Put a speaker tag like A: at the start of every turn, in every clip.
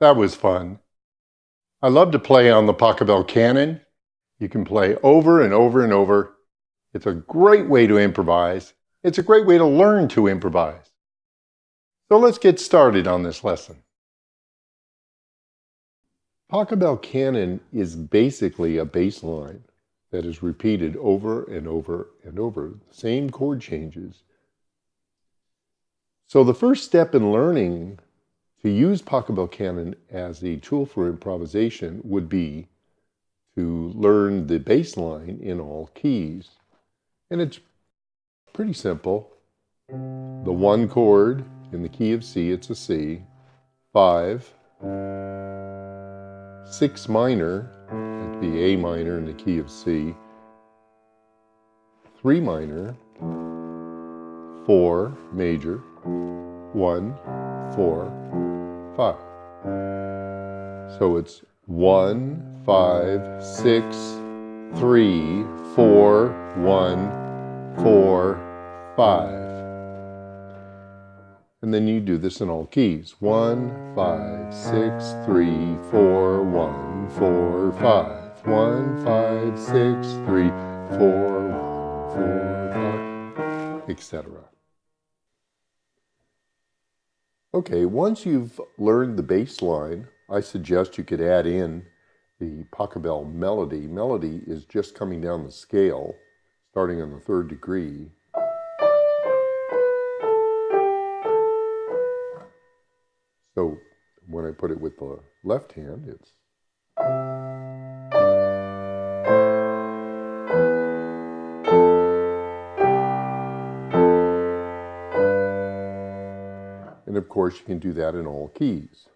A: That was fun. I love to play on the Pachelbel canon. You can play over and over and over. It's a great way to improvise. It's a great way to learn to improvise. So let's get started on this lesson. Pachelbel canon is basically a bass line that is repeated over and over and over, same chord changes. So the first step in learning to use Pachelbel canon as a tool for improvisation would be to learn the bass line in all keys. And it's pretty simple. The one chord in the key of C, it's a C, 5, 6 minor, that'd be A minor in the key of C, 3 minor, 4 major, 1, 4, 5. So it's 1, 5, 6, 3, 4, 1, 4, 5. And then you do this in all keys. 1, 5, 6, 3, 4, 1, 4, 5. 1, 5, 6, 3, 4, 1, 4, 5, etc. Okay, once you've learned the bass line, I suggest you could add in the Pachelbel melody. Melody is just coming down the scale, starting on the 3rd degree. So when I put it with the left hand, it's and of course you can do that in all keys.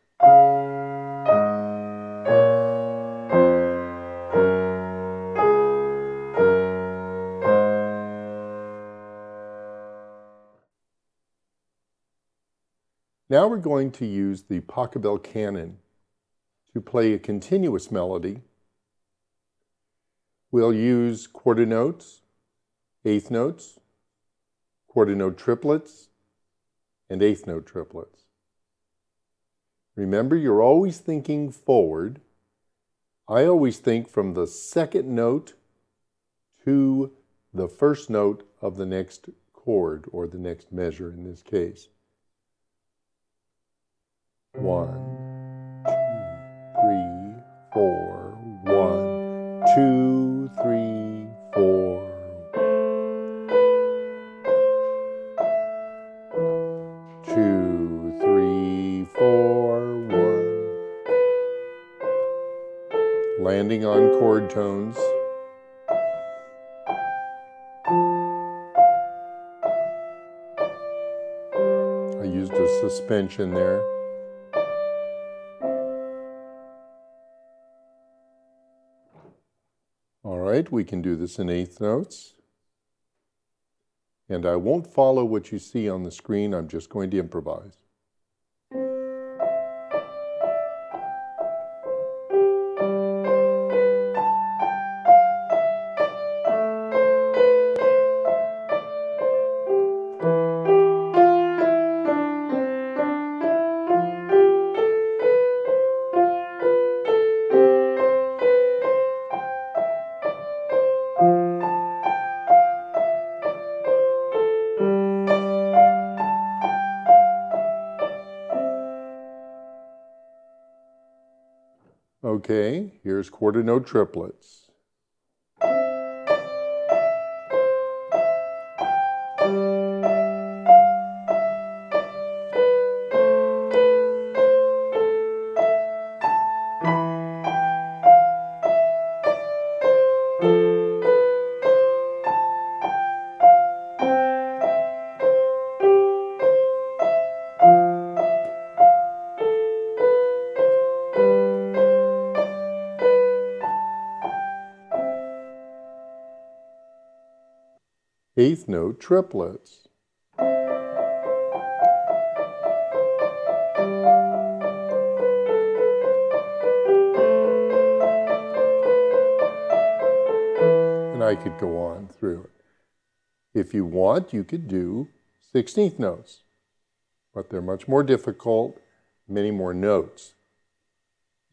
A: Now we're going to use the Pachelbel canon to play a continuous melody. We'll use quarter notes, eighth notes, quarter note triplets, and eighth note triplets. Remember, you're always thinking forward. I always think from the second note to the first note of the next chord, or the next measure in this case. 1, 2, 3, 4, 1, 2, 3, 4. Two, three, four, 1. Landing on chord tones. I used a suspension there. All right, we can do this in eighth notes. And I won't follow what you see on the screen, I'm just going to improvise. Okay, here's quarter note triplets. Eighth note triplets. And I could go on through it. If you want, you could do 16th notes, but they're much more difficult, many more notes.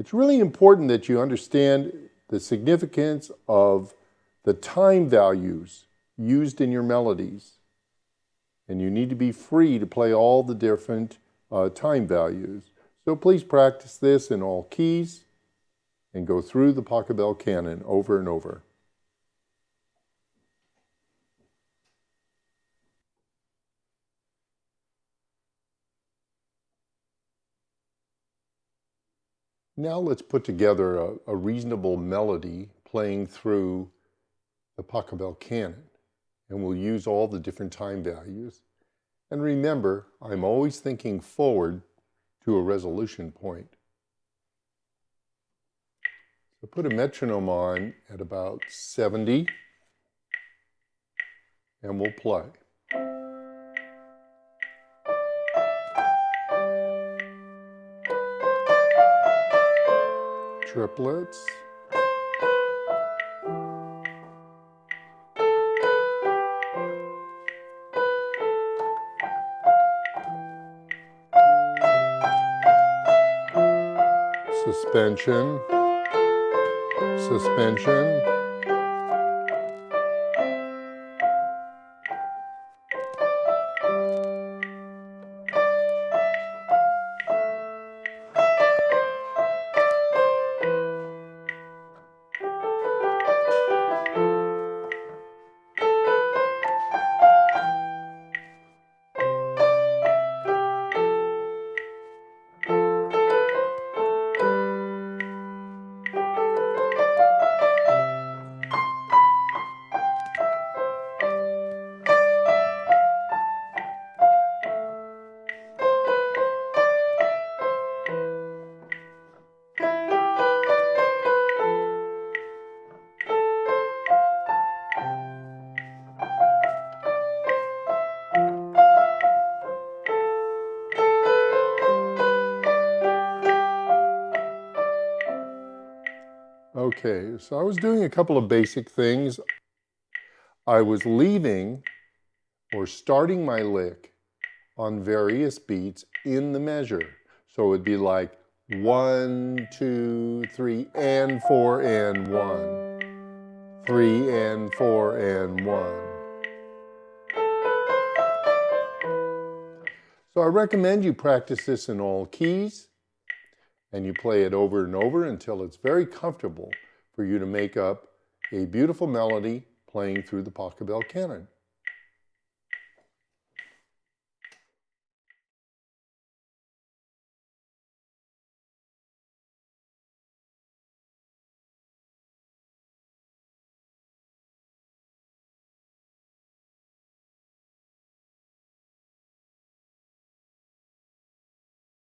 A: It's really important that you understand the significance of the time values used in your melodies. And you need to be free to play all the different time values. So please practice this in all keys and go through the Pachelbel canon over and over. Now let's put together a reasonable melody playing through the Pachelbel canon. And we'll use all the different time values. And remember, I'm always thinking forward to a resolution point. So put a metronome on at about 70, and we'll play. Triplets. Suspension. Suspension. Okay, so I was doing a couple of basic things. I was leaving or starting my lick on various beats in the measure. So it'd be like 1, 2, 3, and 4, and 1. 3, and 4, and 1. So I recommend you practice this in all keys, and you play it over and over until it's very comfortable for you to make up a beautiful melody playing through the Pachelbel canon.